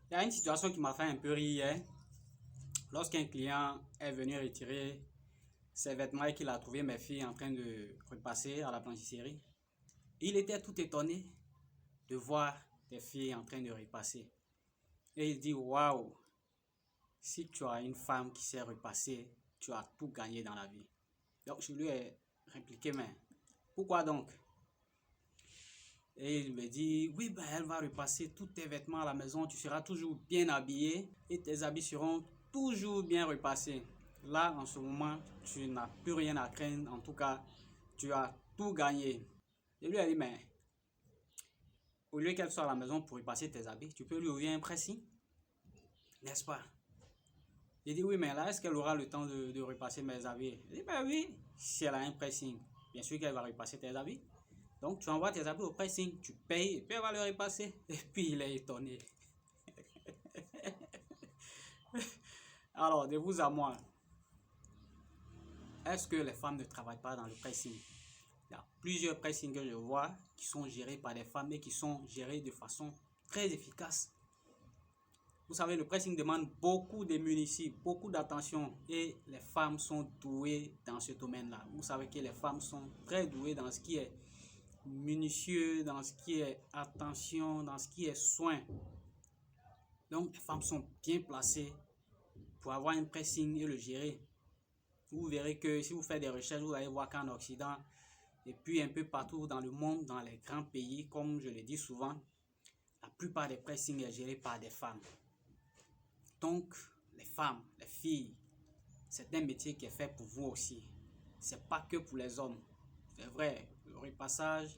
Il y a une situation qui m'a fait un peu rire hier. Lorsqu'un client est venu retirer ses vêtements et qu'il a trouvé mes filles en train de repasser à la blanchisserie, il était tout étonné de voir des filles en train de repasser. Et il dit, waouh, si tu as une femme qui sait repasser, tu as tout gagné dans la vie. Donc je lui ai répliqué, mais pourquoi donc? Et il me dit, oui, ben, elle va repasser tous tes vêtements à la maison, tu seras toujours bien habillé et tes habits seront toujours bien repassés. Là, en ce moment, tu n'as plus rien à craindre, en tout cas, tu as tout gagné. Je lui ai dit, mais au lieu qu'elle soit à la maison pour repasser tes habits, tu peux lui ouvrir un pressing, n'est-ce pas? Il dit, oui, mais là, est-ce qu'elle aura le temps de repasser mes habits? Je dis, ben oui, si elle a un pressing, bien sûr qu'elle va repasser tes habits. Donc, tu envoies tes habits au pressing, tu payes, et puis elle va le repasser. Et puis, il est étonné. Alors, de vous à moi, est-ce que les femmes ne travaillent pas dans le pressing? Il y a plusieurs pressings que je vois qui sont gérés par des femmes et qui sont gérés de façon très efficace. Vous savez, le pressing demande beaucoup de munitions, beaucoup d'attention et les femmes sont douées dans ce domaine-là. Vous savez que les femmes sont très douées dans ce qui est minutieux, dans ce qui est attention, dans ce qui est soin. Donc, les femmes sont bien placées pour avoir un pressing et le gérer. Vous verrez que si vous faites des recherches, vous allez voir qu'en Occident, et puis un peu partout dans le monde, dans les grands pays, comme je le dis souvent, la plupart des pressings est géré par des femmes. Donc, les femmes, les filles, c'est un métier qui est fait pour vous aussi. C'est pas que pour les hommes. C'est vrai, le repassage,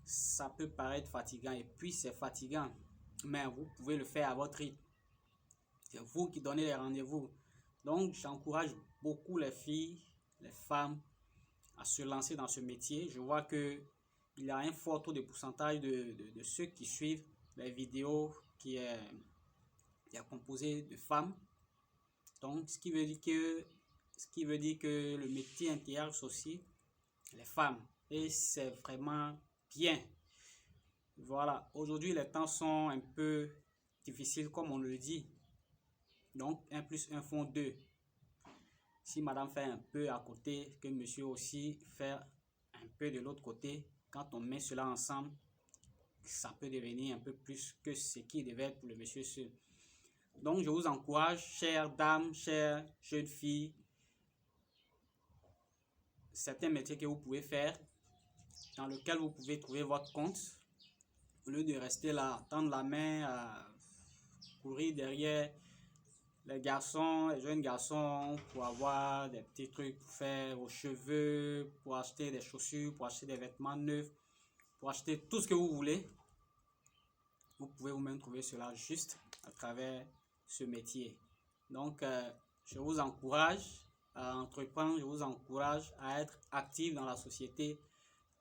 ça peut paraître fatigant et puis c'est fatigant, mais vous pouvez le faire à votre rythme. C'est vous qui donnez les rendez-vous. Donc, j'encourage beaucoup les filles, les femmes à se lancer dans ce métier. Je vois que il y a un fort taux de pourcentage de ceux qui suivent les vidéos qui est composé de femmes. Donc, ce qui veut dire que le métier intéresse aussi les femmes. Et c'est vraiment bien. Voilà, aujourd'hui les temps sont un peu difficiles comme on le dit. Donc 1 plus 1 font 2. Si madame fait un peu à côté, que monsieur aussi fait un peu de l'autre côté, quand on met cela ensemble, ça peut devenir un peu plus que ce qui devait être pour le monsieur seul. Donc je vous encourage, chères dames, chères jeunes filles, c'est un métier que vous pouvez faire, dans lequel vous pouvez trouver votre compte. Au lieu de rester là, tendre la main, courir derrière les garçons, les jeunes garçons, pour avoir des petits trucs pour faire vos cheveux, pour acheter des chaussures, pour acheter des vêtements neufs, pour acheter tout ce que vous voulez. Vous pouvez vous-même trouver cela juste à travers ce métier. Donc, je vous encourage à entreprendre, je vous encourage à être actif dans la société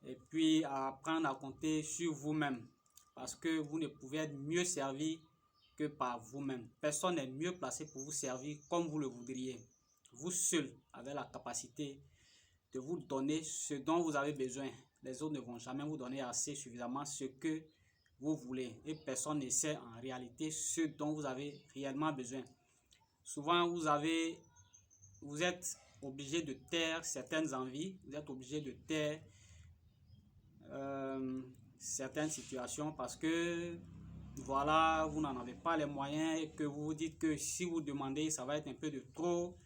et puis à apprendre à compter sur vous-même. Parce que vous ne pouvez être mieux servi que par vous-même. Personne n'est mieux placé pour vous servir comme vous le voudriez. Vous seul avez la capacité de vous donner ce dont vous avez besoin. Les autres ne vont jamais vous donner assez suffisamment ce que vous voulez. Et personne ne sait en réalité ce dont vous avez réellement besoin. Souvent, vous êtes obligé de taire certaines envies. Vous êtes obligé de taire certaines situations parce que voilà, vous n'en avez pas les moyens et que vous vous dites que si vous demandez, ça va être un peu de trop,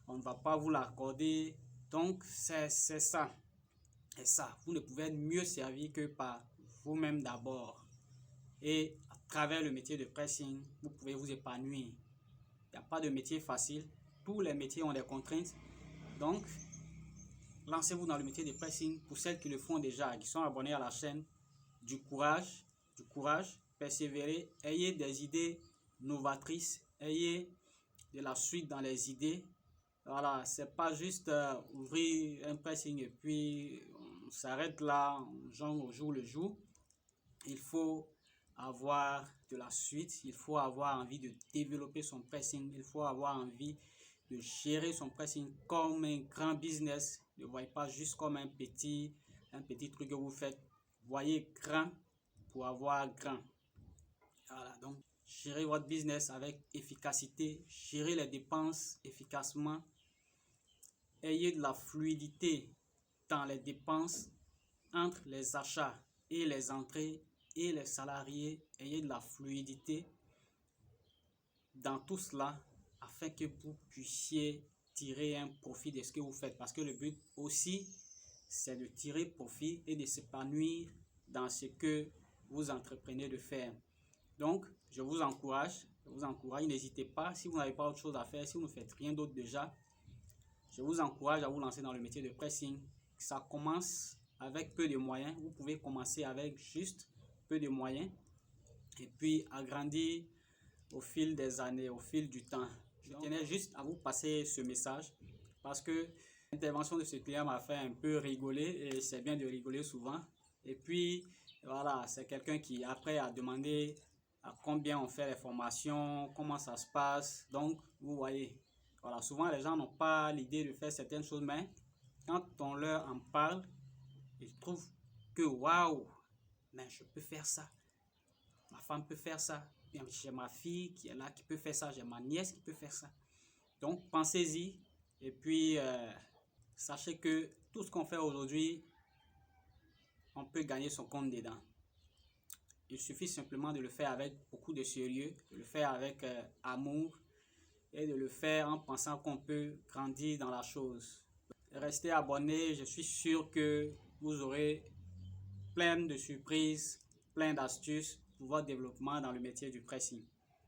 on ne va pas vous l'accorder. Donc, c'est ça. Et ça, vous ne pouvez être mieux servi que par vous-même d'abord. Et à travers le métier de pressing, vous pouvez vous épanouir. Il n'y a pas de métier facile. Tous les métiers ont des contraintes. Donc, lancez-vous dans le métier de pressing. Pour celles qui le font déjà, qui sont abonnés à la chaîne, du courage, persévérez, ayez des idées novatrices, ayez de la suite dans les idées. Voilà, c'est pas juste ouvrir un pressing et puis on s'arrête là, on jongle au jour le jour. Il faut avoir de la suite, il faut avoir envie de développer son pressing, il faut avoir envie de gérer son pressing comme un grand business. Ne voyez pas juste comme un petit truc que vous faites. Voyez grand pour avoir grand. Voilà, donc gérer votre business avec efficacité, gérer les dépenses efficacement. Ayez de la fluidité dans les dépenses entre les achats et les entrées et les salariés. Ayez de la fluidité dans tout cela afin que vous puissiez tirer un profit de ce que vous faites. Parce que le but aussi, c'est de tirer profit et de s'épanouir dans ce que vous entreprenez de faire. Donc, je vous encourage, n'hésitez pas, si vous n'avez pas autre chose à faire, si vous ne faites rien d'autre déjà, je vous encourage à vous lancer dans le métier de pressing. Ça commence avec peu de moyens. Vous pouvez commencer avec juste peu de moyens et puis agrandir au fil des années, au fil du temps. Je tenais juste à vous passer ce message parce que l'intervention de ce client m'a fait un peu rigoler et c'est bien de rigoler souvent. Et puis, voilà, c'est quelqu'un qui après a demandé à combien on fait les formations, comment ça se passe. Donc, vous voyez, voilà, souvent les gens n'ont pas l'idée de faire certaines choses, mais quand on leur en parle, ils trouvent que waouh, mais je peux faire ça. Ma femme peut faire ça. J'ai ma fille qui est là qui peut faire ça. J'ai ma nièce qui peut faire ça. Donc, pensez-y. Et puis, sachez que tout ce qu'on fait aujourd'hui, on peut gagner son compte dedans. Il suffit simplement de le faire avec beaucoup de sérieux, de le faire avec amour et de le faire en pensant qu'on peut grandir dans la chose. Restez abonnés. Je suis sûr que vous aurez plein de surprises, plein d'astuces pour votre développement dans le métier du pressing.